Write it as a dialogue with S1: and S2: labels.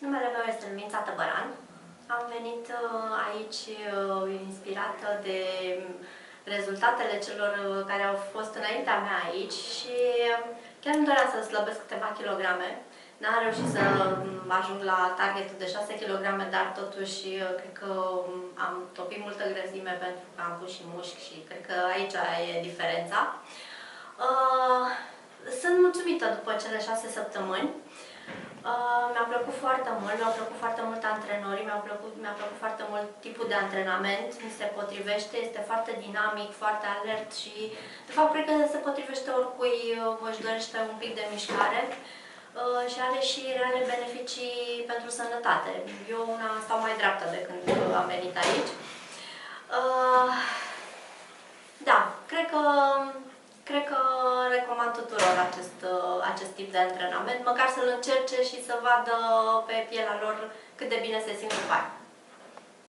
S1: Numele meu este Lumința Tăbăran. Am venit aici inspirată de rezultatele celor care au fost înaintea mea aici și chiar îmi doream să slăbesc câteva kilograme. N-am reușit să ajung la targetul de 6 kg, dar totuși cred că am topit multă grăsime pentru că am pus și mușchi și cred că aici e diferența. Sunt mulțumită după cele 6 săptămâni. Mi-a plăcut foarte mult, mi-au plăcut foarte mult antrenorii, mi-a plăcut foarte mult tipul de antrenament, mi se potrivește, este foarte dinamic, foarte alert și, de fapt, cred că se potrivește oricui își dorește un pic de mișcare și are și reale beneficii pentru sănătate. Eu una stau mai dreaptă de când am venit aici. Da, cred că recomand tuturor acest tip de antrenament, măcar să-l încerce și să vadă pe pielea lor cât de bine se simt după aia.